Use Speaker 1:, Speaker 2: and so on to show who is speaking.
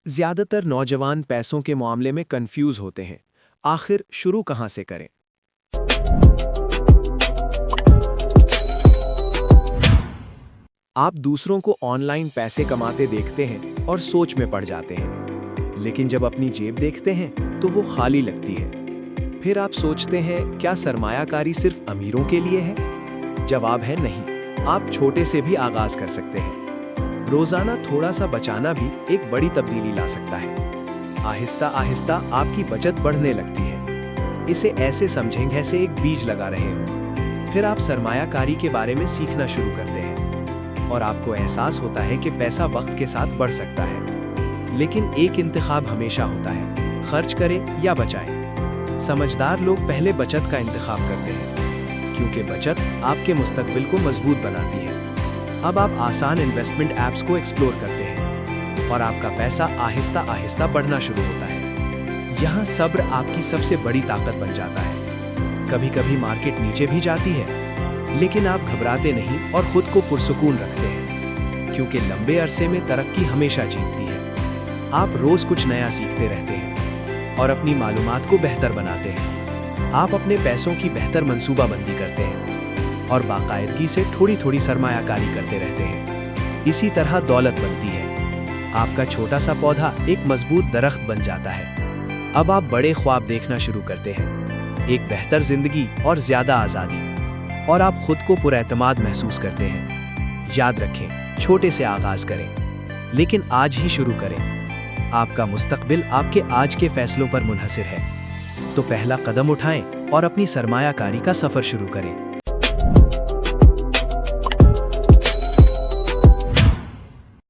Speaker 1: ज़्यादातर नौजवान पैसों के मामले में कंफ्यूज होते हैं। आखिर शुरू कहाँ से करें? आप दूसरों को ऑनलाइन पैसे कमाते देखते हैं और सोच में पड़ जाते हैं, लेकिन जब अपनी जेब देखते हैं तो वो खाली लगती है। फिर आप सोचते हैं, क्या सरमायाकारी सिर्फ अमीरों के लिए है? जवाब है नहीं, आप छोटे से भी आगाज कर सकते हैं। रोजाना थोड़ा सा बचाना भी एक बड़ी तब्दीली ला सकता है। आहिस्ता आहिस्ता आपकी बचत बढ़ने लगती है। इसे ऐसे समझें जैसे एक बीज लगा रहे हो। फिर आप सरमायाकारी के बारे में सीखना शुरू करते हैं और आपको एहसास होता है कि पैसा वक्त के साथ बढ़ सकता है, लेकिन एक इंतखाब हमेशा होता है, खर्च करें या बचाएं। समझदार लोग पहले बचत का इंतखाब करते हैं, क्योंकि बचत आपके मुस्तकबिल को मजबूत बनाती है। अब आप आसान इन्वेस्टमेंट ऐप्स को एक्सप्लोर करते हैं और आपका पैसा आहिस्ता आहिस्ता बढ़ना शुरू होता है। यहाँ सब्र आपकी सबसे बड़ी ताकत बन जाता है। कभी कभी मार्केट नीचे भी जाती है, लेकिन आप घबराते नहीं और खुद को पुरसुकून रखते हैं, क्योंकि लंबे अरसे में तरक्की हमेशा जीतती है। आप रोज कुछ नया सीखते रहते हैं और अपनी मालूमात को बेहतर बनाते हैं। आप अपने पैसों की बेहतर मंसूबाबंदी करते हैं और बाकायदगी से थोड़ी थोड़ी सरमायाकारी करते रहते हैं। इसी तरह दौलत बनती है। आपका छोटा सा पौधा एक मजबूत दरख्त बन जाता है। अब आप बड़े ख्वाब देखना शुरू करते हैं, एक बेहतर जिंदगी और ज्यादा आज़ादी, और आप खुद को पुरएतमाद महसूस करते हैं। याद रखें, छोटे से आगाज करें, लेकिन आज ही शुरू करें। आपका मुस्तकबिल आपके आज के फैसलों पर मुनहसिर है। तो पहला कदम उठाएं और अपनी सरमायाकारी का सफर शुरू करें।